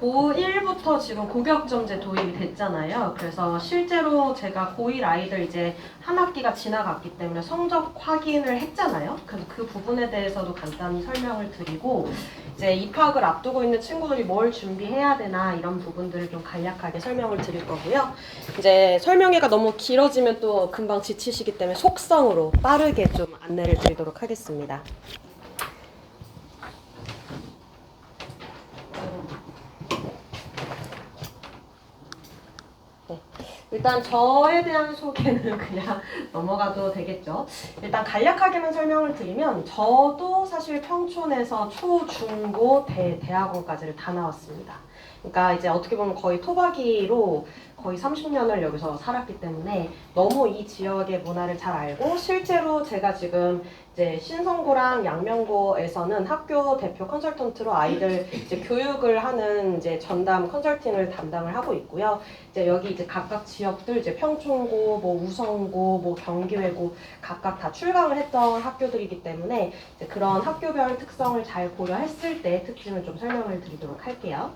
고1부터 지금 고교학점제 도입이 됐잖아요. 그래서 실제로 제가 고1 아이들 이제 한 학기가 지나갔기 때문에 성적 확인을 했잖아요. 그래서 그 부분에 대해서도 간단히 설명을 드리고 이제 입학을 앞두고 있는 친구들이 뭘 준비해야 되나 이런 부분들을 좀 간략하게 설명을 드릴 거고요. 이제 설명회가 너무 길어지면 또 금방 지치시기 때문에 속성으로 빠르게 좀 안내를 드리도록 하겠습니다. 일단 저에 대한 소개는 그냥 넘어가도 되겠죠. 일단 간략하게만 설명을 드리면 저도 사실 평촌에서 초, 중, 고, 대학원까지를 다 나왔습니다. 그러니까 이제 어떻게 보면 거의 토박이로 거의 30년을 여기서 살았기 때문에 너무 이 지역의 문화를 잘 알고 실제로 제가 지금 이제 신성고랑 양명고에서는 학교 대표 컨설턴트로 아이들 이제 교육을 하는 이제 전담 컨설팅을 담당을 하고 있고요. 이제 여기 이제 각각 지역들 이제 평촌고, 뭐 우성고, 뭐 경기외고 각각 다 출강을 했던 학교들이기 때문에 이제 그런 학교별 특성을 잘 고려했을 때 특징을 좀 설명을 드리도록 할게요.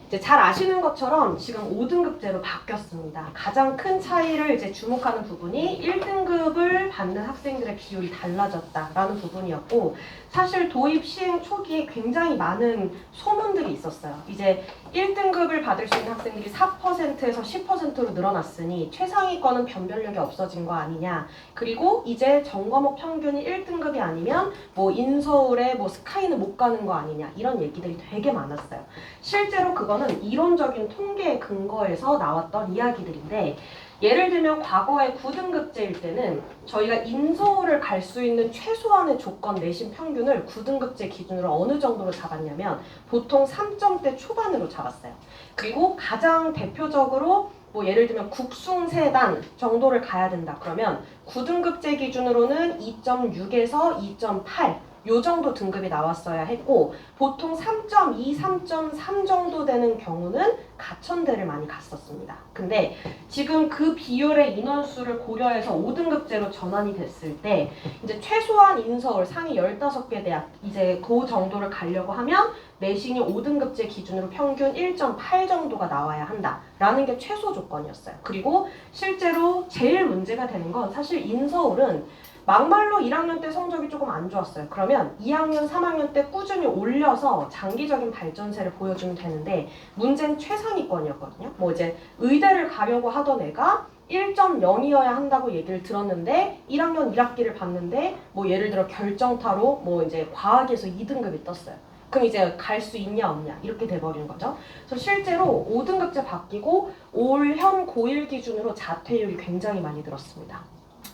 이제 잘 아시는 것처럼 지금 5등급제로 바뀌었습니다. 가장 큰 차이를 이제 주목하는 부분이 1등급을 받는 학생들의 비율이 달라졌다라는 부분이었고 사실 도입 시행 초기에 굉장히 많은 소문들이 있었어요. 이제 1등급을 받을 수 있는 학생들이 4%에서 10%로 늘어났으니 최상위권은 변별력이 없어진 거 아니냐. 그리고 이제 전과목 평균이 1등급이 아니면 뭐 인서울에 뭐 스카이는 못 가는 거 아니냐. 이런 얘기들이 되게 많았어요. 실제로 그거는 이론적인 통계에 근거해서 나왔던 이야기들인데 예를 들면 과거에 9등급제일 때는 저희가 인서울을 갈 수 있는 최소한의 조건 내신 평균을 9등급제 기준으로 어느 정도로 잡았냐면 보통 3점대 초반으로 잡았어요. 그리고 가장 대표적으로 뭐 예를 들면 국숭세단 정도를 가야 된다 그러면 9등급제 기준으로는 2.6에서 2.8 요 정도 등급이 나왔어야 했고 보통 3.2, 3.3 정도 되는 경우는 가천대를 많이 갔었습니다. 근데 지금 그 비율의 인원수를 고려해서 5등급제로 전환이 됐을 때 이제 최소한 인서울 상위 15개 대학 이제 그 정도를 가려고 하면 내신이 5등급제 기준으로 평균 1.8 정도가 나와야 한다라는 게 최소 조건이었어요. 그리고 실제로 제일 문제가 되는 건 사실 인서울은 막말로 1학년 때 성적이 조금 안 좋았어요. 그러면 2학년, 3학년 때 꾸준히 올려서 장기적인 발전세를 보여주면 되는데 문제는 최상위권이었거든요. 뭐 이제 의대를 가려고 하던 애가 1.0이어야 한다고 얘기를 들었는데 1학년 1학기를 봤는데 뭐 예를 들어 결정타로 뭐 이제 과학에서 2등급이 떴어요. 그럼 이제 갈 수 있냐 없냐 이렇게 돼버리는 거죠. 그래서 실제로 5등급제 바뀌고 올현 고1 기준으로 자퇴율이 굉장히 많이 늘었습니다.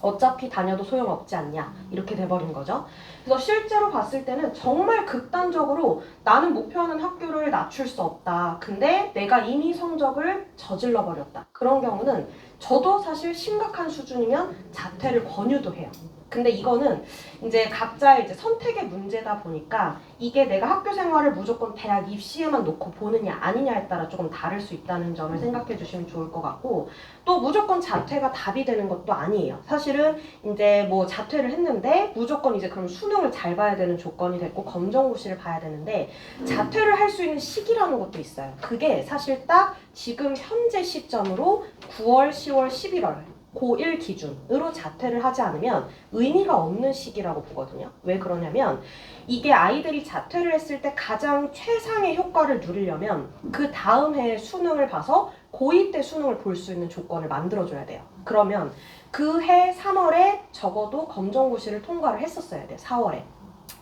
어차피 다녀도 소용없지 않냐 이렇게 돼버린 거죠. 그래서 실제로 봤을 때는 정말 극단적으로 나는 목표하는 학교를 낮출 수 없다. 근데 내가 이미 성적을 저질러 버렸다. 그런 경우는 저도 사실 심각한 수준이면 자퇴를 권유도 해요. 근데 이거는 이제 각자의 이제 선택의 문제다 보니까 이게 내가 학교 생활을 무조건 대학 입시에만 놓고 보느냐 아니냐에 따라 조금 다를 수 있다는 점을 생각해 주시면 좋을 것 같고 또 무조건 자퇴가 답이 되는 것도 아니에요. 사실은 이제 뭐 자퇴를 했는데 무조건 이제 그럼 수능을 잘 봐야 되는 조건이 됐고 검정고시를 봐야 되는데 자퇴를 할 수 있는 시기라는 것도 있어요. 그게 사실 딱 지금 현재 시점으로 9월, 10월, 11월 고1 기준으로 자퇴를 하지 않으면 의미가 없는 시기라고 보거든요. 왜 그러냐면 이게 아이들이 자퇴를 했을 때 가장 최상의 효과를 누리려면 그 다음 해에 수능을 봐서 고2 때 수능을 볼 수 있는 조건을 만들어줘야 돼요. 그러면 그 해 3월에 적어도 검정고시를 통과를 했었어야 돼요. 4월에.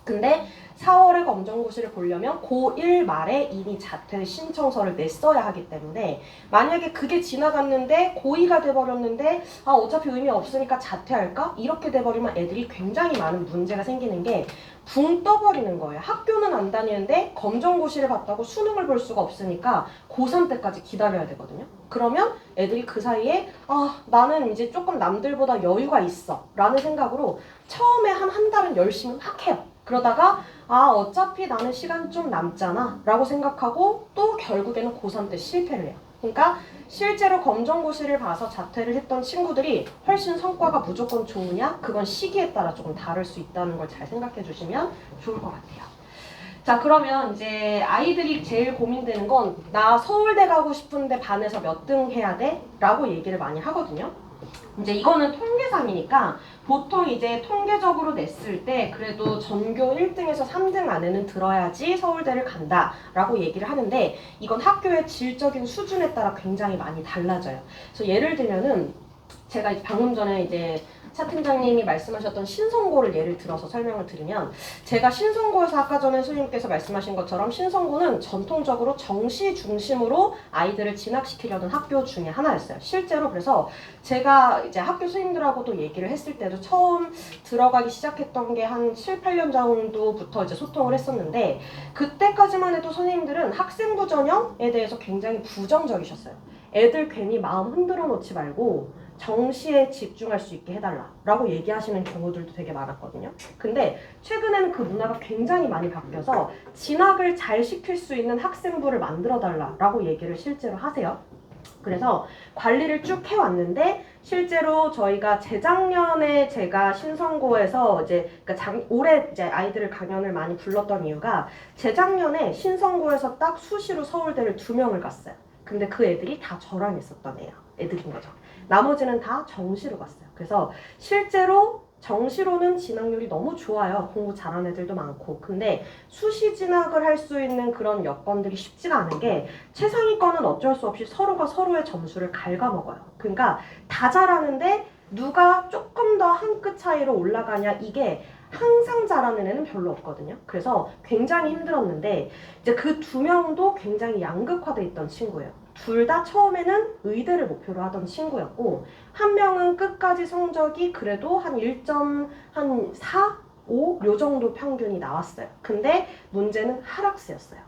근데 4월에 검정고시를 보려면 고1 말에 이미 자퇴 신청서를 냈어야 하기 때문에 만약에 그게 지나갔는데 고2가 돼버렸는데 어차피 의미 없으니까 자퇴할까? 이렇게 돼버리면 애들이 굉장히 많은 문제가 생기는 게 붕 떠버리는 거예요. 학교는 안 다니는데 검정고시를 봤다고 수능을 볼 수가 없으니까 고3 때까지 기다려야 되거든요. 그러면 애들이 그 사이에 나는 이제 조금 남들보다 여유가 있어 라는 생각으로 처음에 한 달은 열심히 막 해요. 그러다가 어차피 나는 시간 좀 남잖아 라고 생각하고 또 결국에는 고3 때 실패를 해요. 그러니까 실제로 검정고시를 봐서 자퇴를 했던 친구들이 훨씬 성과가 무조건 좋으냐? 그건 시기에 따라 조금 다를 수 있다는 걸 잘 생각해 주시면 좋을 것 같아요. 자, 그러면 이제 아이들이 제일 고민되는 건 나 서울대 가고 싶은데 반에서 몇 등 해야 돼? 라고 얘기를 많이 하거든요. 이제 이거는 통계상이니까 보통 이제 통계적으로 냈을 때 그래도 전교 1등에서 3등 안에는 들어야지 서울대를 간다라고 얘기를 하는데 이건 학교의 질적인 수준에 따라 굉장히 많이 달라져요. 그래서 예를 들면은 제가 방금 전에 이제 차 팀장님이 말씀하셨던 신성고를 예를 들어서 설명을 드리면 제가 신성고에서 아까 전에 선생님께서 말씀하신 것처럼 신성고는 전통적으로 정시 중심으로 아이들을 진학시키려는 학교 중에 하나였어요. 실제로 그래서 제가 이제 학교 선생님들하고도 얘기를 했을 때도 처음 들어가기 시작했던 게 한 7, 8년 정도부터 이제 소통을 했었는데 그때까지만 해도 선생님들은 학생부 전형에 대해서 굉장히 부정적이셨어요. 애들 괜히 마음 흔들어 놓지 말고 정시에 집중할 수 있게 해달라라고 얘기하시는 경우들도 되게 많았거든요. 근데 최근에는 그 문화가 굉장히 많이 바뀌어서 진학을 잘 시킬 수 있는 학생부를 만들어달라라고 얘기를 실제로 하세요. 그래서 관리를 쭉 해왔는데 실제로 저희가 재작년에 제가 신성고에서 이제 그러니까 올해 이제 아이들을 강연을 많이 불렀던 이유가 재작년에 신성고에서 딱 수시로 서울대를 2명을 갔어요. 근데 그 애들이 다 저랑 있었던 애들인 거죠. 나머지는 다 정시로 갔어요. 그래서 실제로 정시로는 진학률이 너무 좋아요. 공부 잘하는 애들도 많고. 근데 수시 진학을 할 수 있는 그런 여건들이 쉽지가 않은 게 최상위권은 어쩔 수 없이 서로가 서로의 점수를 갉아먹어요. 그러니까 다 잘하는데 누가 조금 더 한 끗 차이로 올라가냐 이게 항상 잘하는 애는 별로 없거든요. 그래서 굉장히 힘들었는데 이제 그 2명도 굉장히 양극화돼 있던 친구예요. 둘 다 처음에는 의대를 목표로 하던 친구였고 한 명은 끝까지 성적이 그래도 한 1.4, 5 요 정도 평균이 나왔어요. 근데 문제는 하락세였어요.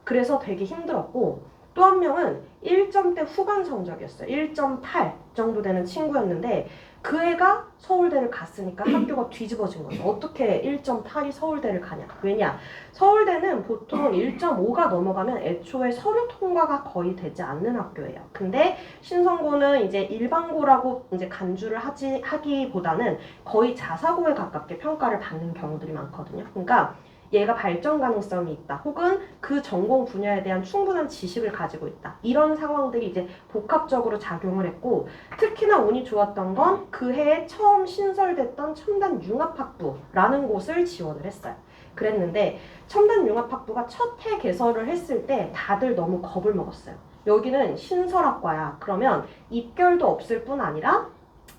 그래서 되게 힘들었고 또 한 명은 1점대 후반 성적이었어요. 1.8 정도 되는 친구였는데 그 애가 서울대를 갔으니까 학교가 뒤집어진 거죠. 어떻게 1.8이 서울대를 가냐. 왜냐? 서울대는 보통 1.5가 넘어가면 애초에 서류 통과가 거의 되지 않는 학교예요. 근데 신성고는 이제 일반고라고 이제 간주를 하기보다는 거의 자사고에 가깝게 평가를 받는 경우들이 많거든요. 그러니까 얘가 발전 가능성이 있다. 혹은 그 전공 분야에 대한 충분한 지식을 가지고 있다. 이런 상황들이 이제 복합적으로 작용을 했고 특히나 운이 좋았던 건 그 해에 처음 신설됐던 첨단융합학부라는 곳을 지원을 했어요. 그랬는데 첨단융합학부가 첫 해 개설을 했을 때 다들 너무 겁을 먹었어요. 여기는 신설학과야. 그러면 입결도 없을 뿐 아니라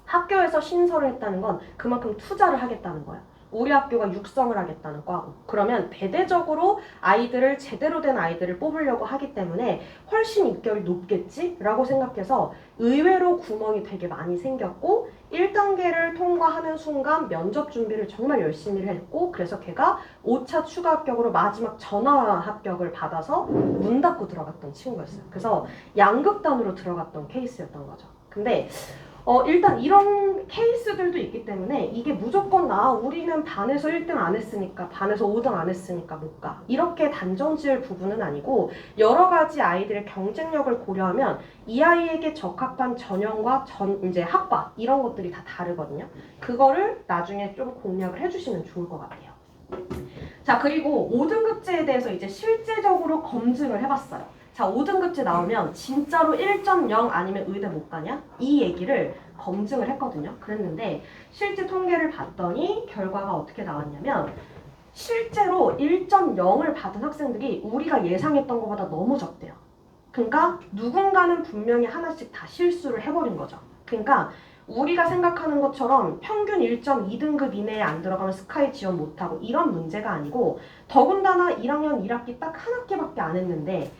학교에서 신설을 했다는 건 그만큼 투자를 하겠다는 거야. 우리 학교가 육성을 하겠다는 과고 그러면 대대적으로 아이들을 제대로 된 아이들을 뽑으려고 하기 때문에 훨씬 입결이 높겠지? 라고 생각해서 의외로 구멍이 되게 많이 생겼고 1단계를 통과하는 순간 면접 준비를 정말 열심히 했고 그래서 걔가 5차 추가 합격으로 마지막 전화 합격을 받아서 문 닫고 들어갔던 친구였어요. 그래서 양극단으로 들어갔던 케이스였던 거죠. 근데 일단 이런 케이스들도 있기 때문에 이게 무조건 우리는 반에서 1등 안 했으니까 반에서 5등 안 했으니까 못 가. 이렇게 단정 지을 부분은 아니고 여러 가지 아이들의 경쟁력을 고려하면 이 아이에게 적합한 전형과 이제 학과 이런 것들이 다 다르거든요. 그거를 나중에 좀 공략을 해주시면 좋을 것 같아요. 자, 그리고 5등급제에 대해서 이제 실제적으로 검증을 해봤어요. 자, 5등급제 나오면 진짜로 1.0 아니면 의대 못 가냐? 이 얘기를 검증을 했거든요. 그랬는데 실제 통계를 봤더니 결과가 어떻게 나왔냐면 실제로 1.0을 받은 학생들이 우리가 예상했던 것보다 너무 적대요. 그러니까 누군가는 분명히 하나씩 다 실수를 해버린 거죠. 그러니까 우리가 생각하는 것처럼 평균 1.2등급 이내에 안 들어가면 스카이 지원 못하고 이런 문제가 아니고 더군다나 1학년 1학기 딱 한 학기밖에 안 했는데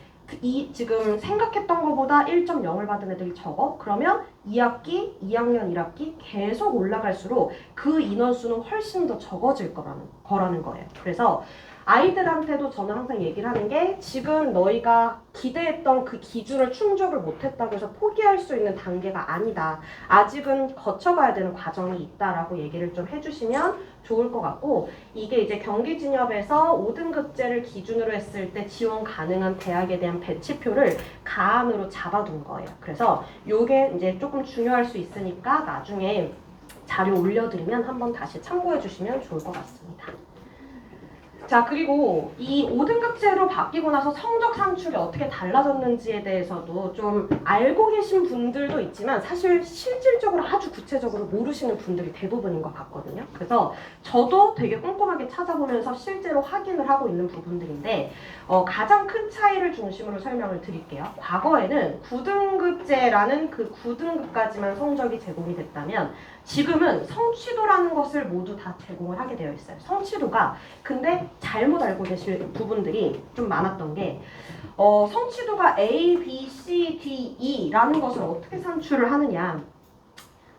지금 생각했던 것보다 1.0을 받은 애들이 적어? 그러면 2학기, 2학년 1학기 계속 올라갈수록 그 인원수는 훨씬 더 적어질 거라는 거예요. 그래서 아이들한테도 저는 항상 얘기를 하는 게 지금 너희가 기대했던 그 기준을 충족을 못했다고 해서 포기할 수 있는 단계가 아니다. 아직은 거쳐가야 되는 과정이 있다라고 얘기를 좀 해주시면 좋을 것 같고 이게 이제 경기진협에서 5등급제를 기준으로 했을 때 지원 가능한 대학에 대한 배치표를 가안으로 잡아둔 거예요. 그래서 요게 이제 조금 중요할 수 있으니까 나중에 자료 올려드리면 한번 다시 참고해 주시면 좋을 것 같습니다. 자, 그리고 이 5등급제로 바뀌고 나서 성적 산출이 어떻게 달라졌는지에 대해서도 좀 알고 계신 분들도 있지만 사실 실질적으로 아주 구체적으로 모르시는 분들이 대부분인 것 같거든요. 그래서 저도 되게 꼼꼼하게 찾아보면서 실제로 확인을 하고 있는 부분들인데 가장 큰 차이를 중심으로 설명을 드릴게요. 과거에는 9등급제라는 그 9등급까지만 성적이 제공이 됐다면 지금은 성취도라는 것을 모두 다 제공을 하게 되어 있어요. 성취도가 근데 잘못 알고 계실 부분들이 좀 많았던 게 성취도가 A, B, C, D, E라는 것을 어떻게 산출을 하느냐.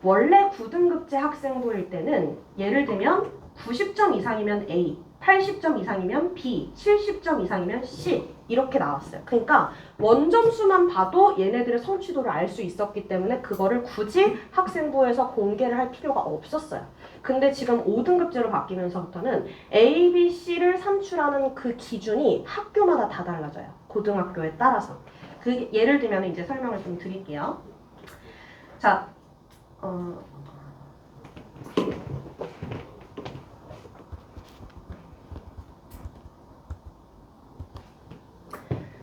원래 9등급제 학생부일 때는 예를 들면 90점 이상이면 A, 80점 이상이면 B, 70점 이상이면 C 이렇게 나왔어요. 그러니까 원점수만 봐도 얘네들의 성취도를 알 수 있었기 때문에 그거를 굳이 학생부에서 공개를 할 필요가 없었어요. 근데 지금 5등급제로 바뀌면서부터는 A, B, C를 산출하는 그 기준이 학교마다 다 달라져요. 고등학교에 따라서. 그 예를 들면 이제 설명을 좀 드릴게요. 자,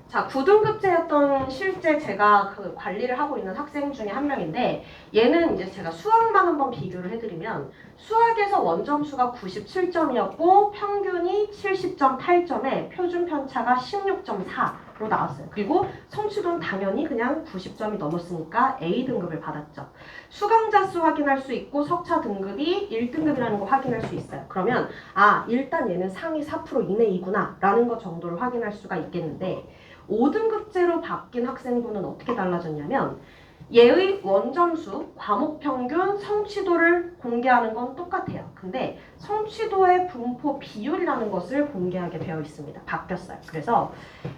자, 9등급제였던 실제 제가 그 관리를 하고 있는 학생 중에 한 명인데 얘는 이제 제가 수학만 한번 비교를 해드리면 수학에서 원점수가 97점이었고 평균이 70.8점에 표준 편차가 16.4로 나왔어요. 그리고 성취도는 당연히 그냥 90점이 넘었으니까 A등급을 받았죠. 수강자 수 확인할 수 있고 석차 등급이 1등급이라는 거 확인할 수 있어요. 그러면 일단 얘는 상위 4% 이내이구나 라는 거 정도를 확인할 수가 있겠는데 5등급제로 바뀐 학생부는 어떻게 달라졌냐면 얘의 원점수, 과목 평균, 성취도를 공개하는 건 똑같아요. 근데 성취도의 분포 비율이라는 것을 공개하게 되어 있습니다. 바뀌었어요. 그래서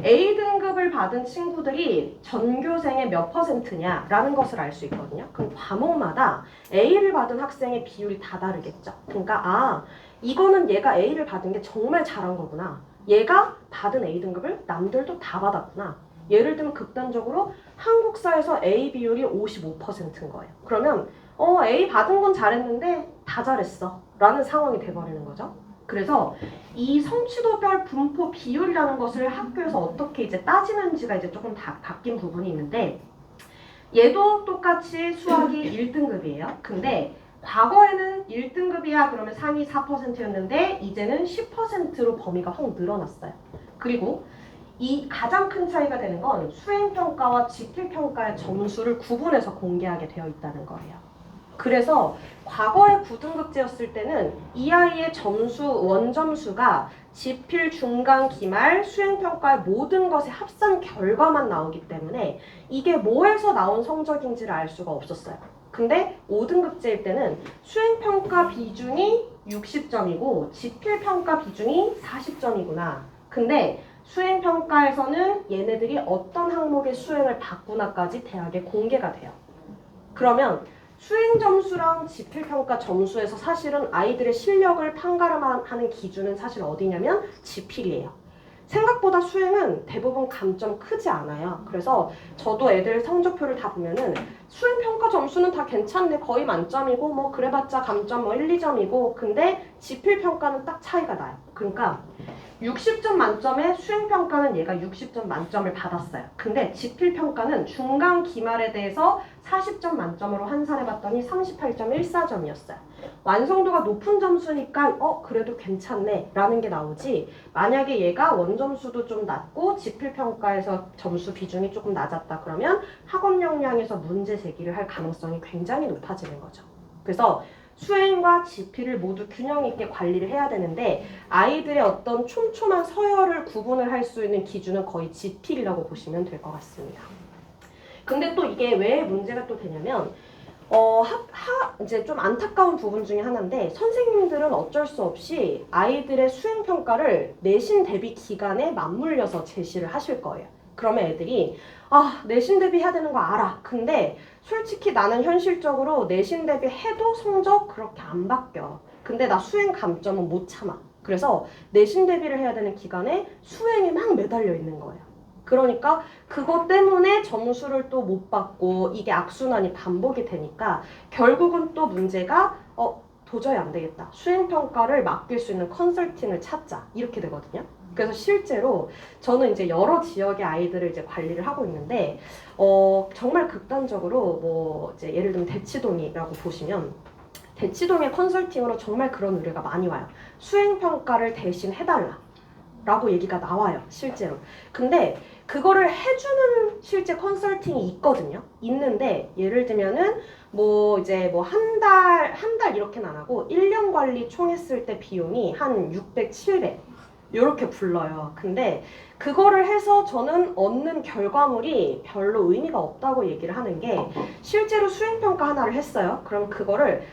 A등급을 받은 친구들이 전교생의 몇 %냐라는 것을 알 수 있거든요. 그럼 과목마다 A를 받은 학생의 비율이 다 다르겠죠. 그러니까 이거는 얘가 A를 받은 게 정말 잘한 거구나. 얘가 받은 A등급을 남들도 다 받았구나. 예를 들면 극단적으로 한국사에서 A 비율이 55%인 거예요. 그러면 A 받은 건 잘했는데 다 잘했어 라는 상황이 돼버리는 거죠. 그래서 이 성취도별 분포 비율이라는 것을 학교에서 어떻게 이제 따지는지가 이제 조금 다 바뀐 부분이 있는데 얘도 똑같이 수학이 1등급이에요. 근데 과거에는 1등급이야 그러면 상위 4%였는데 이제는 10%로 범위가 확 늘어났어요. 그리고 이 가장 큰 차이가 되는 건 수행평가와 지필평가의 점수를 구분해서 공개하게 되어 있다는 거예요. 그래서 과거의 9등급제였을 때는 이 아이의 점수, 원점수가 지필, 중간, 기말, 수행평가의 모든 것의 합산 결과만 나오기 때문에 이게 뭐에서 나온 성적인지를 알 수가 없었어요. 근데 5등급제일 때는 수행평가 비중이 60점이고 지필평가 비중이 40점이구나. 근데 수행평가에서는 얘네들이 어떤 항목의 수행을 받구나까지 대학에 공개가 돼요. 그러면 수행 점수랑 지필평가 점수에서 사실은 아이들의 실력을 판가름하는 기준은 사실 어디냐면 지필이에요. 생각보다 수행은 대부분 감점 크지 않아요. 그래서 저도 애들 성적표를 다 보면은 수행평가 점수는 다 괜찮네. 거의 만점이고 뭐 그래봤자 감점 뭐 1, 2점이고 근데 지필평가는 딱 차이가 나요. 그러니까 60점 만점에 수행평가는 얘가 60점 만점을 받았어요. 근데 지필평가는 중간 기말에 대해서 40점 만점으로 환산해봤더니 38.14점이었어요. 완성도가 높은 점수니까 그래도 괜찮네 라는 게 나오지 만약에 얘가 원점수도 좀 낮고 지필평가에서 점수 비중이 조금 낮았다 그러면 학업 역량에서 문제 제기를 할 가능성이 굉장히 높아지는 거죠. 그래서 수행과 지필을 모두 균형 있게 관리를 해야 되는데 아이들의 어떤 촘촘한 서열을 구분을 할 수 있는 기준은 거의 지필이라고 보시면 될 것 같습니다. 근데 또 이게 왜 문제가 또 되냐면 이제 좀 안타까운 부분 중에 하나인데 선생님들은 어쩔 수 없이 아이들의 수행 평가를 내신 대비 기간에 맞물려서 제시를 하실 거예요. 그러면 애들이 내신 대비 해야 되는 거 알아. 근데 솔직히 나는 현실적으로 내신 대비 해도 성적 그렇게 안 바뀌어. 근데 나 수행 감점은 못 참아. 그래서 내신 대비를 해야 되는 기간에 수행에 막 매달려 있는 거예요. 그러니까 그것 때문에 점수를 또 못 받고 이게 악순환이 반복이 되니까 결국은 또 문제가 도저히 안 되겠다. 수행평가를 맡길 수 있는 컨설팅을 찾자. 이렇게 되거든요. 그래서 실제로 저는 이제 여러 지역의 아이들을 이제 관리를 하고 있는데, 정말 극단적으로 뭐 이제 예를 들면 대치동이라고 보시면 대치동의 컨설팅으로 정말 그런 의뢰가 많이 와요. 수행평가를 대신 해달라. 라고 얘기가 나와요, 실제로. 근데 그거를 해주는 실제 컨설팅이 있거든요. 있는데 예를 들면은 뭐 이제 뭐 한 달 이렇게는 안 하고 1년 관리 총 했을 때 비용이 한 600, 700 요렇게 불러요. 근데 그거를 해서 저는 얻는 결과물이 별로 의미가 없다고 얘기를 하는 게, 실제로 수행평가 하나를 했어요. 그럼 그거를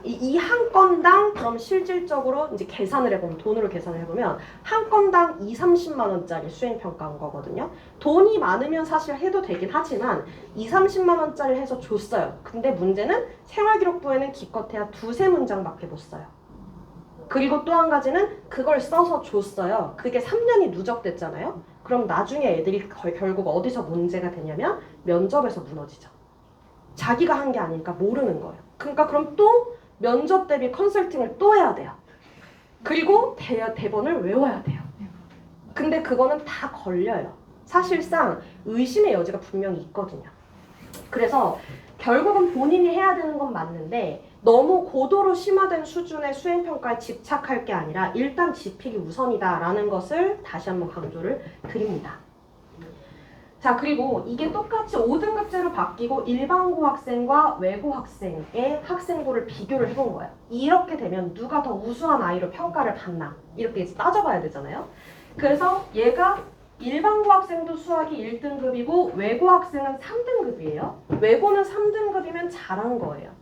이 한 건당 그럼 실질적으로 이제 계산을 해보면, 돈으로 계산을 해보면 한 건당 2, 30만 원짜리 수행평가인 거거든요. 돈이 많으면 사실 해도 되긴 하지만 2, 30만 원짜리 해서 줬어요. 근데 문제는 생활기록부에는 기껏해야 2, 3문장밖에 못 써요. 그리고 또 한 가지는 그걸 써서 줬어요. 그게 3년이 누적됐잖아요. 그럼 나중에 애들이 결국 어디서 문제가 되냐면 면접에서 무너지죠. 자기가 한 게 아니니까 모르는 거예요. 그러니까 그럼 또 면접 대비 컨설팅을 또 해야 돼요. 그리고 대본을 외워야 돼요. 근데 그거는 다 걸려요. 사실상 의심의 여지가 분명히 있거든요. 그래서 결국은 본인이 해야 되는 건 맞는데, 너무 고도로 심화된 수준의 수행평가에 집착할 게 아니라 일단 지픽이 우선이다라는 것을 다시 한번 강조를 드립니다. 자, 그리고 이게 똑같이 5등급제로 바뀌고 일반고 학생과 외고 학생의 학생부를 비교를 해본 거예요. 이렇게 되면 누가 더 우수한 아이로 평가를 받나, 이렇게 이제 따져봐야 되잖아요. 그래서 얘가 일반고 학생도 수학이 1등급이고 외고 학생은 3등급이에요. 외고는 3등급이면 잘한 거예요.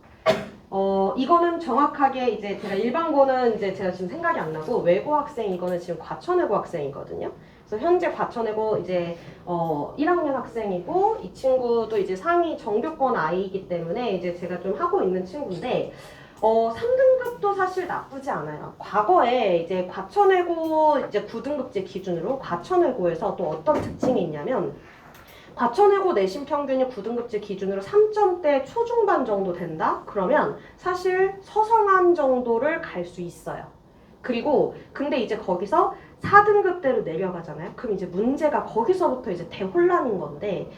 이거는 정확하게 이제 제가 일반고는 이제 제가 지금 생각이 안 나고, 외고 학생 이거는 지금 과천외고 학생이거든요. 그래서 현재 과천외고 이제 1학년 학생이고, 이 친구도 이제 상위 정규권 아이이기 때문에 이제 제가 좀 하고 있는 친구인데, 3등급도 사실 나쁘지 않아요. 과거에 이제 과천외고 이제 9등급제 기준으로 과천외고에서 또 어떤 특징이 있냐면, 과천외고 내신 평균이 9등급제 기준으로 3점대 초중반 정도 된다? 그러면 사실 서성한 정도를 갈 수 있어요. 그리고 근데 이제 거기서 4등급대로 내려가잖아요. 그럼 이제 문제가 거기서부터 이제 대혼란인 건데,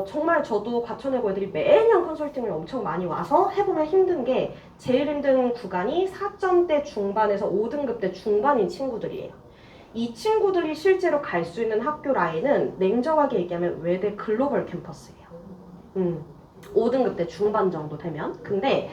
정말 저도 과천외고 애들이 매년 컨설팅을 엄청 많이 와서 해보면 힘든 게, 제일 힘든 구간이 4점대 중반에서 5등급대 중반인 친구들이에요. 이 친구들이 실제로 갈 수 있는 학교 라인은 냉정하게 얘기하면 외대 글로벌 캠퍼스예요. 5등급 대 중반 정도 되면. 근데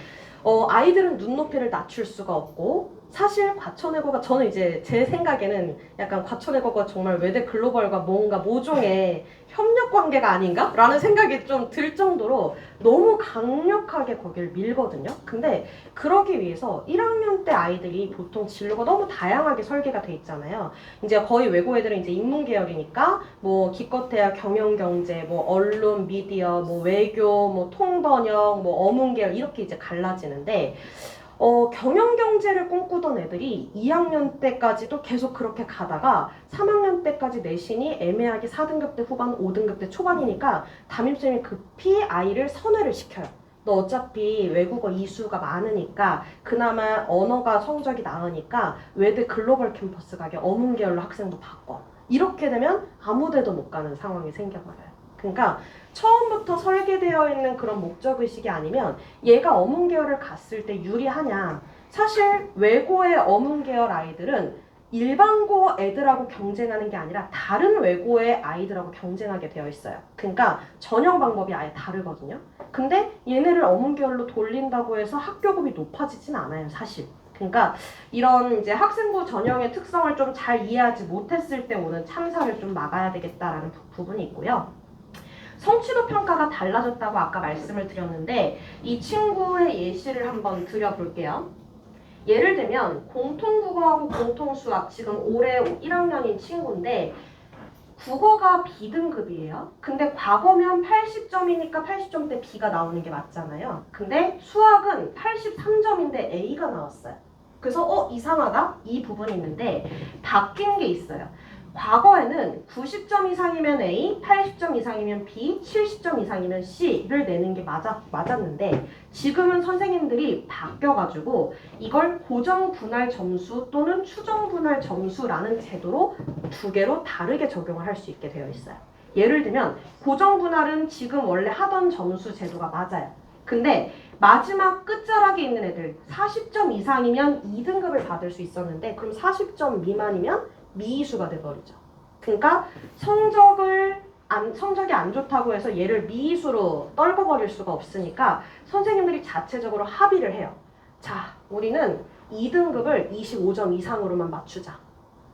아이들은 눈높이를 낮출 수가 없고, 사실 과천외고가, 저는 이제 제 생각에는 약간 과천외고가 정말 외대 글로벌과 뭔가 모종의 협력 관계가 아닌가? 라는 생각이 좀 들 정도로 너무 강력하게 거길 밀거든요. 근데 그러기 위해서 1학년 때 아이들이 보통 진로가 너무 다양하게 설계가 돼 있잖아요. 이제 거의 외고 애들은 이제 인문 계열이니까 뭐 기껏해야 경영경제, 뭐 언론, 미디어, 뭐 외교, 뭐 통번역, 뭐 어문 계열 이렇게 이제 갈라지는데, 경영경제를 꿈꾸던 애들이 2학년 때까지도 계속 그렇게 가다가 3학년 때까지 내신이 애매하게 4등급 대 후반, 5등급 대 초반이니까 담임쌤이 급히 아이를 선회를 시켜요. 너 어차피 외국어 이수가 많으니까, 그나마 언어가 성적이 나으니까 외대 글로벌 캠퍼스 가게 어문 계열로 학생도 바꿔. 이렇게 되면 아무 데도 못 가는 상황이 생겨버려요. 그러니까 처음부터 설계되어 있는 그런 목적의식이 아니면 얘가 어문 계열을 갔을 때 유리하냐. 사실 외고의 어문 계열 아이들은 일반고 애들하고 경쟁하는 게 아니라 다른 외고의 아이들하고 경쟁하게 되어 있어요. 그러니까 전형 방법이 아예 다르거든요. 근데 얘네를 어문 계열로 돌린다고 해서 학교급이 높아지진 않아요, 사실. 그러니까 이런 이제 학생부 전형의 특성을 좀 잘 이해하지 못했을 때 오는 참사를 좀 막아야 되겠다라는 부분이 있고요. 성취도 평가가 달라졌다고 아까 말씀을 드렸는데, 이 친구의 예시를 한번 드려볼게요. 예를 들면 공통국어하고 공통수학, 지금 올해 1학년인 친구인데 국어가 B등급이에요. 근데 과거면 80점이니까 80점대 B가 나오는 게 맞잖아요. 근데 수학은 83점인데 A가 나왔어요. 그래서 이상하다? 이 부분이 있는데 바뀐 게 있어요. 과거에는 90점 이상이면 A, 80점 이상이면 B, 70점 이상이면 C를 내는 게 맞았는데 지금은 선생님들이 바뀌어가지고 이걸 고정 분할 점수 또는 추정 분할 점수라는 제도로 두 개로 다르게 적용을 할 수 있게 되어 있어요. 예를 들면 고정 분할은 지금 원래 하던 점수 제도가 맞아요. 근데 마지막 끝자락에 있는 애들 40점 이상이면 2등급을 받을 수 있었는데 그럼 40점 미만이면 미이수가 돼버리죠. 그러니까 성적이 안 좋다고 해서 얘를 미이수로 떨궈버릴 수가 없으니까 선생님들이 자체적으로 합의를 해요. 자, 우리는 2등급을 25점 이상으로만 맞추자.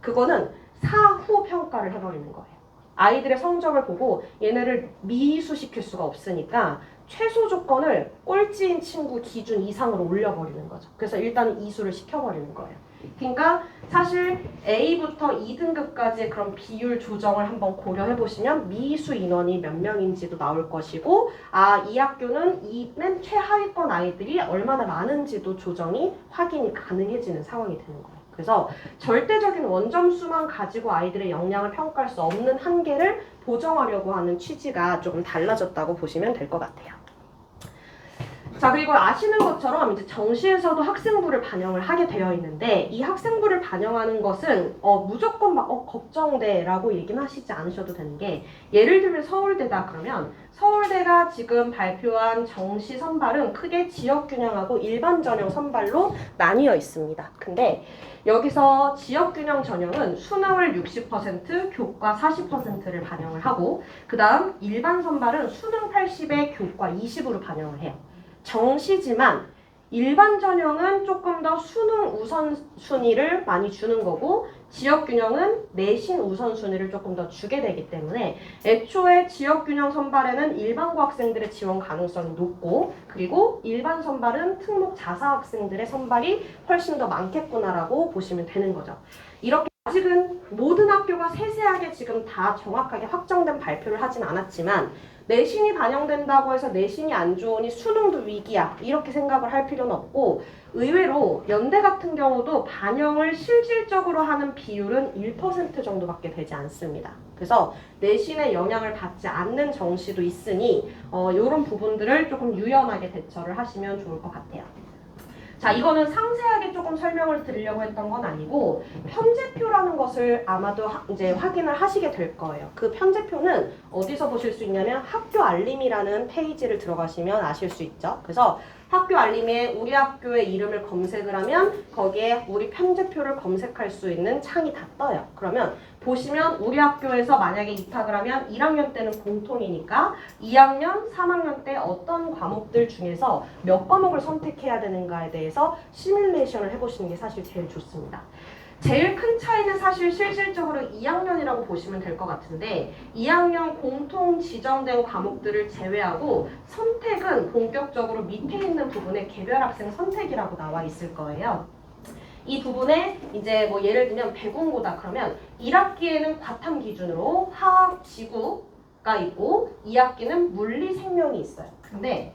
그거는 사후 평가를 해버리는 거예요. 아이들의 성적을 보고 얘네를 미이수 시킬 수가 없으니까 최소 조건을 꼴찌인 친구 기준 이상으로 올려버리는 거죠. 그래서 일단은 이수를 시켜버리는 거예요. 그러니까 사실 A부터 2등급까지의 그런 비율 조정을 한번 고려해 보시면 미수 인원이 몇 명인지도 나올 것이고 이 학교는 이 맨 최하위권 아이들이 얼마나 많은지도 조정이 확인이 가능해지는 상황이 되는 거예요. 그래서 절대적인 원점수만 가지고 아이들의 역량을 평가할 수 없는 한계를 보정하려고 하는 취지가 조금 달라졌다고 보시면 될 것 같아요. 자, 그리고 아시는 것처럼 이제 정시에서도 학생부를 반영을 하게 되어 있는데 이 학생부를 반영하는 것은 무조건 막 걱정돼라고 얘기는 하시지 않으셔도 되는 게 예를 들면 서울대다 그러면 서울대가 지금 발표한 정시 선발은 크게 지역균형하고 일반 전형 선발로 나뉘어 있습니다. 근데 여기서 지역균형 전형은 수능을 60%, 교과 40%를 반영을 하고 그 다음 일반 선발은 수능 80에 교과 20으로 반영을 해요. 정시지만 일반 전형은 조금 더 수능 우선순위를 많이 주는 거고 지역균형은 내신 우선순위를 조금 더 주게 되기 때문에 애초에 지역균형 선발에는 일반고 학생들의 지원 가능성이 높고 그리고 일반 선발은 특목 자사 학생들의 선발이 훨씬 더 많겠구나라고 보시면 되는 거죠. 이렇게 아직은 모든 학교가 세세하게 지금 다 정확하게 확정된 발표를 하진 않았지만 내신이 반영된다고 해서 내신이 안 좋으니 수능도 위기야 이렇게 생각을 할 필요는 없고 의외로 연대 같은 경우도 반영을 실질적으로 하는 비율은 1% 정도밖에 되지 않습니다. 그래서 내신에 영향을 받지 않는 정시도 있으니 이런 부분들을 조금 유연하게 대처를 하시면 좋을 것 같아요. 자, 이거는 상세하게 조금 설명을 드리려고 했던 건 아니고 편제표라는 것을 아마도 이제 확인을 하시게 될 거예요. 그 편제표는 어디서 보실 수 있냐면 학교 알림이라는 페이지를 들어가시면 아실 수 있죠. 그래서 학교 알림에 우리 학교의 이름을 검색을 하면 거기에 우리 편제표를 검색할 수 있는 창이 다 떠요. 그러면 보시면 우리 학교에서 만약에 입학을 하면 1학년 때는 공통이니까 2학년, 3학년 때 어떤 과목들 중에서 몇 과목을 선택해야 되는가에 대해서 시뮬레이션을 해보시는 게 사실 제일 좋습니다. 제일 큰 차이는 사실 실질적으로 2학년이라고 보시면 될 것 같은데 2학년 공통 지정된 과목들을 제외하고 선택은 본격적으로 밑에 있는 부분에 개별 학생 선택이라고 나와 있을 거예요. 이 부분에 이제 뭐 예를 들면 배공고다 그러면 1학기에는 과탐 기준으로 화학, 지구가 있고 2학기는 물리, 생명이 있어요. 근데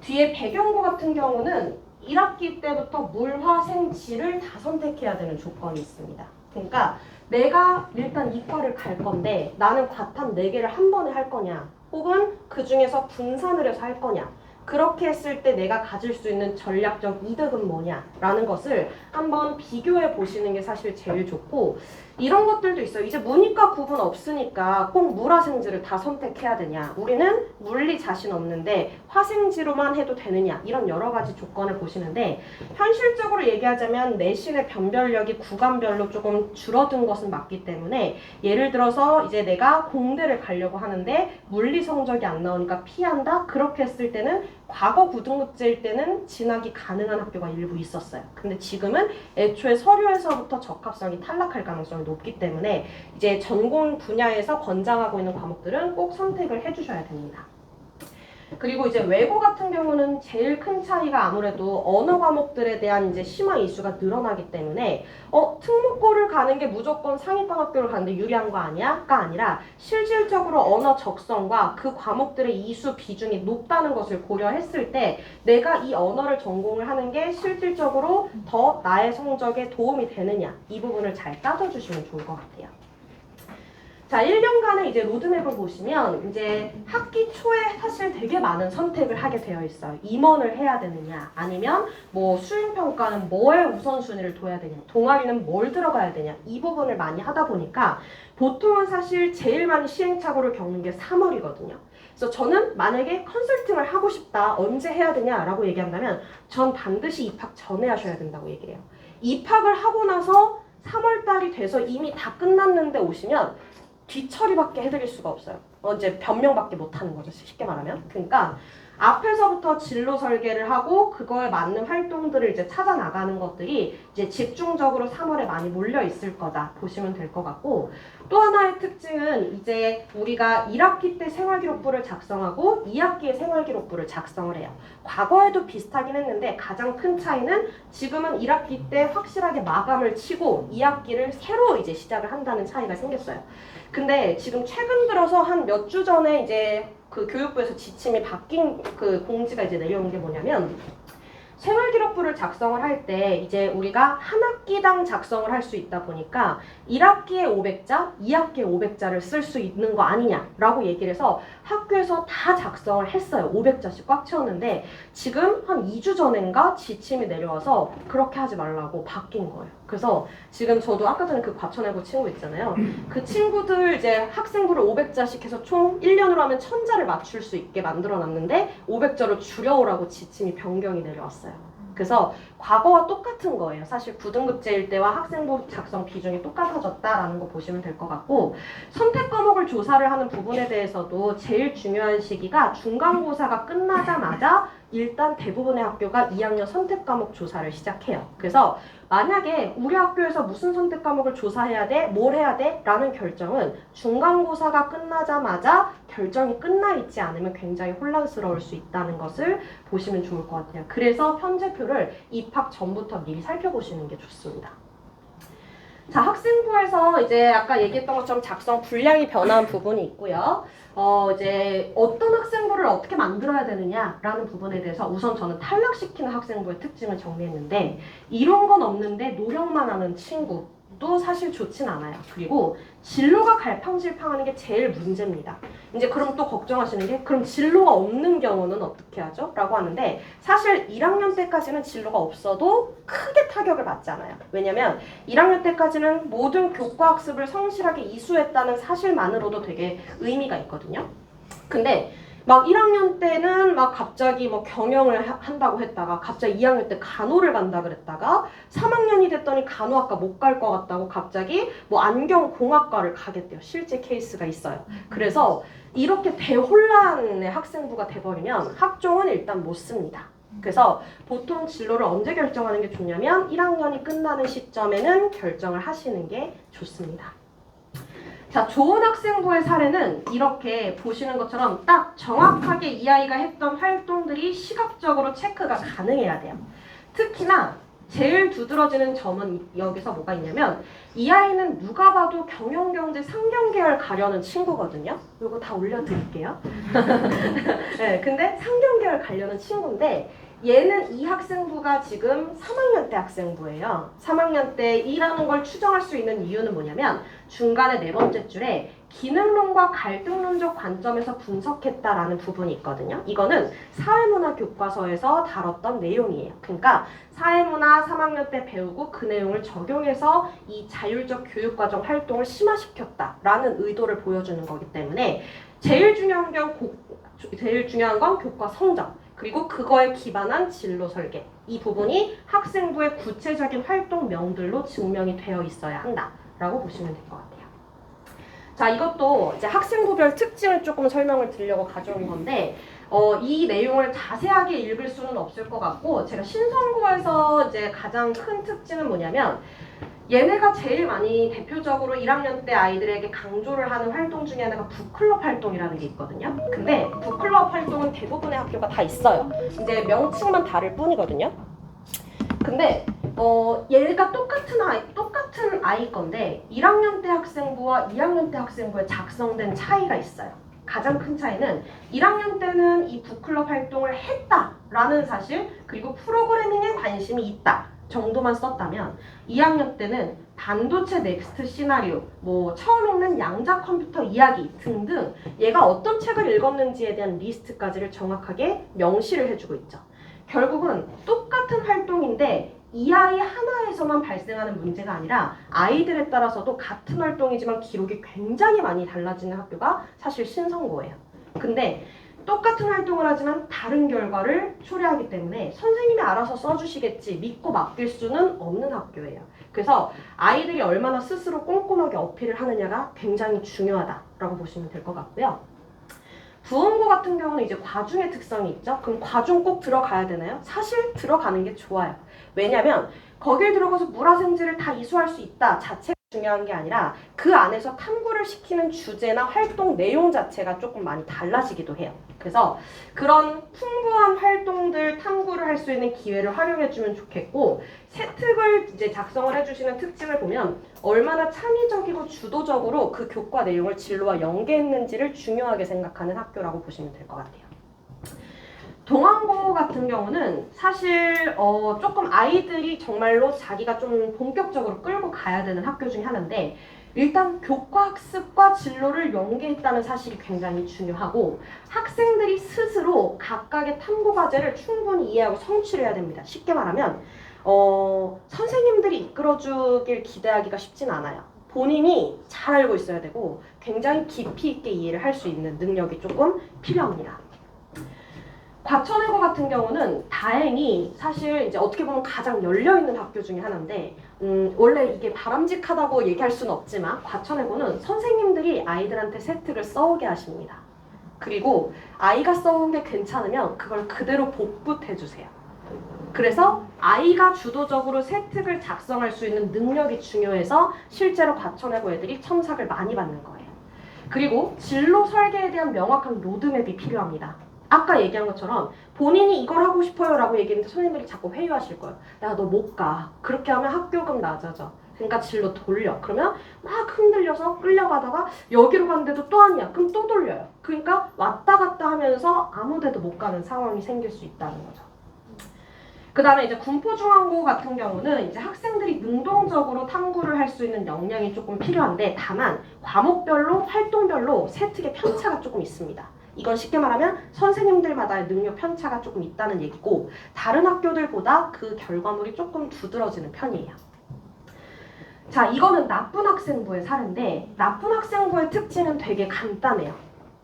뒤에 배경고 같은 경우는 1학기 때부터 물, 화, 생, 지를 다 선택해야 되는 조건이 있습니다. 그러니까 내가 일단 이과를 갈 건데 나는 과탐 4개를 한 번에 할 거냐 혹은 그 중에서 분산을 해서 할 거냐 그렇게 했을 때 내가 가질 수 있는 전략적 이득은 뭐냐라는 것을 한번 비교해 보시는 게 사실 제일 좋고 이런 것들도 있어요. 이제 문이과 구분 없으니까 꼭 물화생지를 다 선택해야 되냐 우리는 물리 자신 없는데 화생지로만 해도 되느냐 이런 여러 가지 조건을 보시는데 현실적으로 얘기하자면 내신의 변별력이 구간별로 조금 줄어든 것은 맞기 때문에 예를 들어서 이제 내가 공대를 가려고 하는데 물리 성적이 안 나오니까 피한다 그렇게 했을 때는 과거 9등급제일 때는 진학이 가능한 학교가 일부 있었어요. 근데 지금은 애초에 서류에서부터 적합성이 탈락할 가능성이 높기 때문에 이제 전공 분야에서 권장하고 있는 과목들은 꼭 선택을 해주셔야 됩니다. 그리고 이제 외고 같은 경우는 제일 큰 차이가 아무래도 언어 과목들에 대한 이제 심화 이수가 늘어나기 때문에 특목고를 가는 게 무조건 상위권 학교를 가는데 유리한 거 아니야?가 아니라 실질적으로 언어 적성과 그 과목들의 이수 비중이 높다는 것을 고려했을 때 내가 이 언어를 전공을 하는 게 실질적으로 더 나의 성적에 도움이 되느냐 이 부분을 잘 따져주시면 좋을 것 같아요. 자, 1년간의 이제 로드맵을 보시면 이제 학기 초에 사실 되게 많은 선택을 하게 되어 있어요. 임원을 해야 되느냐, 아니면 뭐 수행평가는 뭐에 우선순위를 둬야 되냐, 동아리는 뭘 들어가야 되냐, 이 부분을 많이 하다 보니까 보통은 사실 제일 많이 시행착오를 겪는 게 3월이거든요. 그래서 저는 만약에 컨설팅을 하고 싶다, 언제 해야 되냐라고 얘기한다면 전 반드시 입학 전에 하셔야 된다고 얘기해요. 입학을 하고 나서 3월 달이 돼서 이미 다 끝났는데 오시면 뒤처리밖에 해드릴 수가 없어요. 이제 변명밖에 못하는 거죠. 쉽게 말하면. 그러니까 앞에서부터 진로 설계를 하고 그거에 맞는 활동들을 이제 찾아 나가는 것들이 이제 집중적으로 3월에 많이 몰려 있을 거다 보시면 될 것 같고, 또 하나의 특징은 이제 우리가 1학기 때 생활기록부를 작성하고 2학기에 생활기록부를 작성을 해요. 과거에도 비슷하긴 했는데 가장 큰 차이는 지금은 1학기 때 확실하게 마감을 치고 2학기를 새로 이제 시작을 한다는 차이가 생겼어요. 근데 지금 최근 들어서 한 몇 주 전에 이제 그 교육부에서 지침이 바뀐 그 공지가 이제 내려온 게 뭐냐면, 생활기록부를 작성을 할 때 이제 우리가 한 학기당 작성을 할 수 있다 보니까 1학기에 500자, 2학기에 500자를 쓸 수 있는 거 아니냐라고 얘기를 해서 학교에서 다 작성을 했어요. 500자씩 꽉 채웠는데 지금 한 2주 전인가 지침이 내려와서 그렇게 하지 말라고 바뀐 거예요. 그래서 지금 저도 아까 전에 그 과천외고 친구 있잖아요. 그 친구들 이제 학생부를 500자씩 해서 총 1년으로 하면 1000자를 맞출 수 있게 만들어 놨는데 500자로 줄여오라고 지침이 변경이 내려왔어요. 그래서 과거와 똑같은 거예요. 사실 9등급제일 때와 학생부 작성 비중이 똑같아졌다라는 거 보시면 될 것 같고, 선택 과목을 조사를 하는 부분에 대해서도 제일 중요한 시기가 중간고사가 끝나자마자 일단 대부분의 학교가 2학년 선택 과목 조사를 시작해요. 그래서 만약에 우리 학교에서 무슨 선택 과목을 조사해야 돼, 뭘 해야 돼? 라는 결정은 중간고사가 끝나자마자 결정이 끝나 있지 않으면 굉장히 혼란스러울 수 있다는 것을 보시면 좋을 것 같아요. 그래서 편제표를 입학 전부터 미리 살펴보시는 게 좋습니다. 자, 학생부에서 이제 아까 얘기했던 것처럼 작성 분량이 변한 부분이 있고요. 이제 어떤 학생부를 어떻게 만들어야 되느냐라는 부분에 대해서 우선 저는 탈락시키는 학생부의 특징을 정리했는데, 이런 건 없는데 노력만 하는 친구도 사실 좋진 않아요. 그리고 진로가 갈팡질팡하는 게 제일 문제입니다. 이제 그럼 또 걱정하시는 게, 그럼 진로가 없는 경우는 어떻게 하죠? 라고 하는데, 사실 1학년 때까지는 진로가 없어도 크게 타격을 받지 않아요. 왜냐면 1학년 때까지는 모든 교과 학습을 성실하게 이수했다는 사실만으로도 되게 의미가 있거든요. 근데 막 1학년 때는 막 갑자기 뭐 경영을 한다고 했다가 갑자기 2학년 때 간호를 간다 그랬다가 3학년이 됐더니 간호학과 못 갈 것 같다고 갑자기 뭐 안경공학과를 가겠대요. 실제 케이스가 있어요. 그래서 이렇게 대혼란의 학생부가 돼버리면 학종은 일단 못 씁니다. 그래서 보통 진로를 언제 결정하는 게 좋냐면 1학년이 끝나는 시점에는 결정을 하시는 게 좋습니다. 자, 좋은 학생부의 사례는 이렇게 보시는 것처럼 딱 정확하게 이 아이가 했던 활동들이 시각적으로 체크가 가능해야 돼요. 특히나 제일 두드러지는 점은 여기서 뭐가 있냐면, 이 아이는 누가 봐도 경영경제 상경계열 가려는 친구거든요. 이거 다 올려드릴게요. 네, 근데 상경계열 가려는 친구인데 얘는 이 학생부가 지금 3학년 때 학생부예요. 3학년 때 E라는 걸 추정할 수 있는 이유는 뭐냐면, 중간에 네 번째 줄에 기능론과 갈등론적 관점에서 분석했다라는 부분이 있거든요. 이거는 사회문화 교과서에서 다뤘던 내용이에요. 그러니까 사회문화 3학년 때 배우고 그 내용을 적용해서 이 자율적 교육과정 활동을 심화시켰다라는 의도를 보여주는 거기 때문에 제일 중요한 건 교과 성적, 그리고 그거에 기반한 진로 설계, 이 부분이 학생부의 구체적인 활동명들로 증명이 되어 있어야 한다라고 보시면 될 것 같아요. 자, 이것도 이제 학생부별 특징을 조금 설명을 드리려고 가져온 건데, 이 내용을 자세하게 읽을 수는 없을 것 같고, 제가 신선고에서 이제 가장 큰 특징은 뭐냐면, 얘네가 제일 많이 대표적으로 1학년 때 아이들에게 강조를 하는 활동 중에 하나가 북클럽 활동이라는 게 있거든요. 근데 북클럽 활동은 대부분의 학교가 다 있어요. 이제 명칭만 다를 뿐이거든요. 근데 얘가 똑같은 아이 건데 1학년 때 학생부와 2학년 때 학생부에 작성된 차이가 있어요. 가장 큰 차이는 1학년 때는 이 북클럽 활동을 했다라는 사실, 그리고 프로그래밍에 관심이 있다 정도만 썼다면 2학년 때는 반도체 넥스트 시나리오, 뭐 처음 읽는 양자 컴퓨터 이야기 등등 얘가 어떤 책을 읽었는지에 대한 리스트까지를 정확하게 명시를 해주고 있죠. 결국은 똑같은 활동인데 이 아이 하나에서만 발생하는 문제가 아니라 아이들에 따라서도 같은 활동이지만 기록이 굉장히 많이 달라지는 학교가 사실 신성고예요. 근데 똑같은 활동을 하지만 다른 결과를 초래하기 때문에 선생님이 알아서 써주시겠지 믿고 맡길 수는 없는 학교예요. 그래서 아이들이 얼마나 스스로 꼼꼼하게 어필을 하느냐가 굉장히 중요하다라고 보시면 될 것 같고요. 부원고 같은 경우는 이제 과중의 특성이 있죠. 그럼 과중 꼭 들어가야 되나요? 사실 들어가는 게 좋아요. 왜냐면 거길 들어가서 물화생지를 다 이수할 수 있다 자체가 중요한 게 아니라 그 안에서 탐구를 시키는 주제나 활동 내용 자체가 조금 많이 달라지기도 해요. 그래서 그런 풍부한 활동들 탐구를 할 수 있는 기회를 활용해주면 좋겠고 세특을 이제 작성을 해주시는 특징을 보면 얼마나 창의적이고 주도적으로 그 교과 내용을 진로와 연계했는지를 중요하게 생각하는 학교라고 보시면 될 것 같아요. 동안고 같은 경우는 사실 조금 아이들이 정말로 자기가 좀 본격적으로 끌고 가야 되는 학교 중에 하나인데 일단 교과학습과 진로를 연계했다는 사실이 굉장히 중요하고 학생들이 스스로 각각의 탐구 과제를 충분히 이해하고 성취를 해야 됩니다. 쉽게 말하면 선생님들이 이끌어주길 기대하기가 쉽진 않아요. 본인이 잘 알고 있어야 되고 굉장히 깊이 있게 이해를 할 수 있는 능력이 조금 필요합니다. 과천외고 같은 경우는 다행히 사실 이제 어떻게 보면 가장 열려있는 학교 중에 하나인데 원래 이게 바람직하다고 얘기할 수는 없지만 과천외고는 선생님들이 아이들한테 세특을 써오게 하십니다. 그리고 아이가 써온 게 괜찮으면 그걸 그대로 복붙해주세요. 그래서 아이가 주도적으로 세특을 작성할 수 있는 능력이 중요해서 실제로 과천외고 애들이 첨삭을 많이 받는 거예요. 그리고 진로 설계에 대한 명확한 로드맵이 필요합니다. 아까 얘기한 것처럼 본인이 이걸 하고 싶어요 라고 얘기했는데 선생님들이 자꾸 회유하실 거예요. 야, 너 못 가. 그렇게 하면 학교금 낮아져. 그러니까 진로 돌려. 그러면 막 흔들려서 끌려가다가 여기로 갔는데도 또 아니야. 그럼 또 돌려요. 그러니까 왔다 갔다 하면서 아무 데도 못 가는 상황이 생길 수 있다는 거죠. 그 다음에 이제 군포중앙고 같은 경우는 이제 학생들이 능동적으로 탐구를 할 수 있는 역량이 조금 필요한데 다만 과목별로 활동별로 세특의 편차가 조금 있습니다. 이건 쉽게 말하면 선생님들마다의 능력 편차가 조금 있다는 얘기고 다른 학교들보다 그 결과물이 조금 두드러지는 편이에요. 자, 이거는 나쁜 학생부의 사례인데 나쁜 학생부의 특징은 되게 간단해요.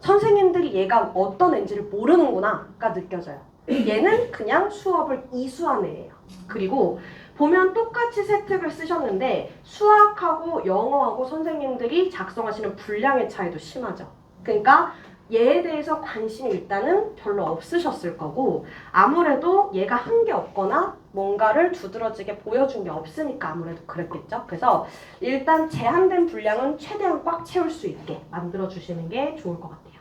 선생님들이 얘가 어떤 애인지를 모르는구나가 느껴져요. 얘는 그냥 수업을 이수한 애예요. 그리고 보면 똑같이 세특을 쓰셨는데 수학하고 영어하고 선생님들이 작성하시는 분량의 차이도 심하죠. 그러니까 얘에 대해서 관심이 일단은 별로 없으셨을 거고 아무래도 얘가 한 게 없거나 뭔가를 두드러지게 보여준 게 없으니까 아무래도 그랬겠죠. 그래서 일단 제한된 분량은 최대한 꽉 채울 수 있게 만들어주시는 게 좋을 것 같아요.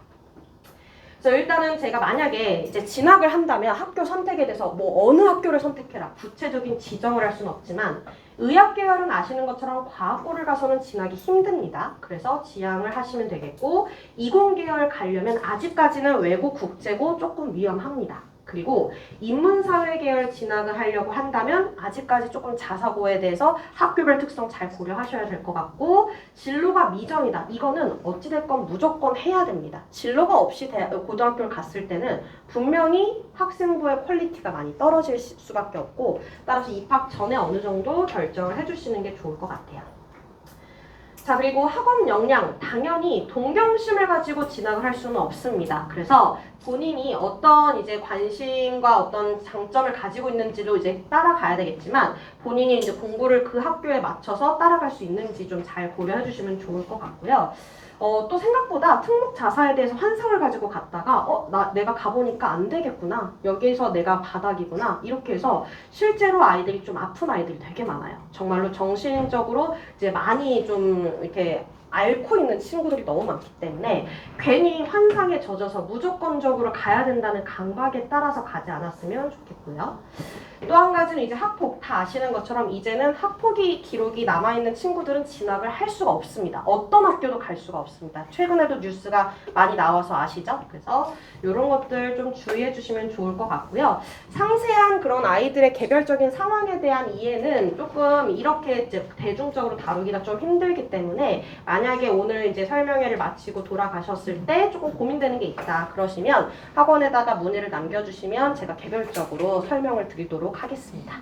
그래서 일단은 제가 만약에 이제 진학을 한다면 학교 선택에 대해서 뭐 어느 학교를 선택해라 구체적인 지정을 할 수는 없지만 의학 계열은 아시는 것처럼 과학고를 가서는 진학이 힘듭니다. 그래서 지향을 하시면 되겠고 이공 계열 가려면 아직까지는 외고 국제고 조금 위험합니다. 그리고 인문사회 계열 진학을 하려고 한다면 아직까지 조금 자사고에 대해서 학교별 특성 잘 고려하셔야 될 것 같고 진로가 미정이다. 이거는 어찌됐건 무조건 해야 됩니다. 진로가 없이 고등학교를 갔을 때는 분명히 학생부의 퀄리티가 많이 떨어질 수밖에 없고 따라서 입학 전에 어느 정도 결정을 해주시는 게 좋을 것 같아요. 자, 그리고 학업 역량, 당연히 동경심을 가지고 진학을 할 수는 없습니다. 그래서 본인이 어떤 이제 관심과 어떤 장점을 가지고 있는지도 이제 따라가야 되겠지만 본인이 이제 공부를 그 학교에 맞춰서 따라갈 수 있는지 좀 잘 고려해 주시면 좋을 것 같고요. 또 생각보다 특목 자사에 대해서 환상을 가지고 갔다가 내가 가보니까 안 되겠구나. 여기서 내가 바닥이구나. 이렇게 해서 실제로 아이들이 좀 아픈 아이들이 되게 많아요. 정말로 정신적으로 이제 많이 좀 이렇게 앓고 있는 친구들이 너무 많기 때문에 괜히 환상에 젖어서 무조건적으로 가야 된다는 강박에 따라서 가지 않았으면 좋겠고요. 또 한 가지는 이제 학폭, 다 아시는 것처럼 이제는 학폭이 기록이 남아있는 친구들은 진학을 할 수가 없습니다. 어떤 학교도 갈 수가 없습니다. 최근에도 뉴스가 많이 나와서 아시죠? 그래서 이런 것들 좀 주의해 주시면 좋을 것 같고요. 상세한 그런 아이들의 개별적인 상황에 대한 이해는 조금 이렇게 이제 대중적으로 다루기가 좀 힘들기 때문에 만약에 오늘 이제 설명회를 마치고 돌아가셨을 때 조금 고민되는 게 있다 그러시면 학원에다가 문의를 남겨주시면 제가 개별적으로 설명을 드리도록 하겠습니다.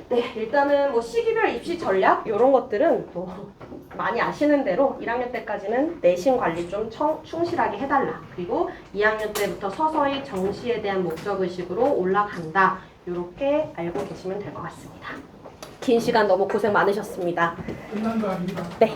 네, 일단은 뭐 시기별 입시 전략 이런 것들은 뭐 많이 아시는 대로 1학년 때까지는 내신 관리 좀 충실하게 해달라. 그리고 2학년 때부터 서서히 정시에 대한 목적의식으로 올라간다. 이렇게 알고 계시면 될 것 같습니다. 긴 시간 너무 고생 많으셨습니다. 끝난 거 아닙니다. 네.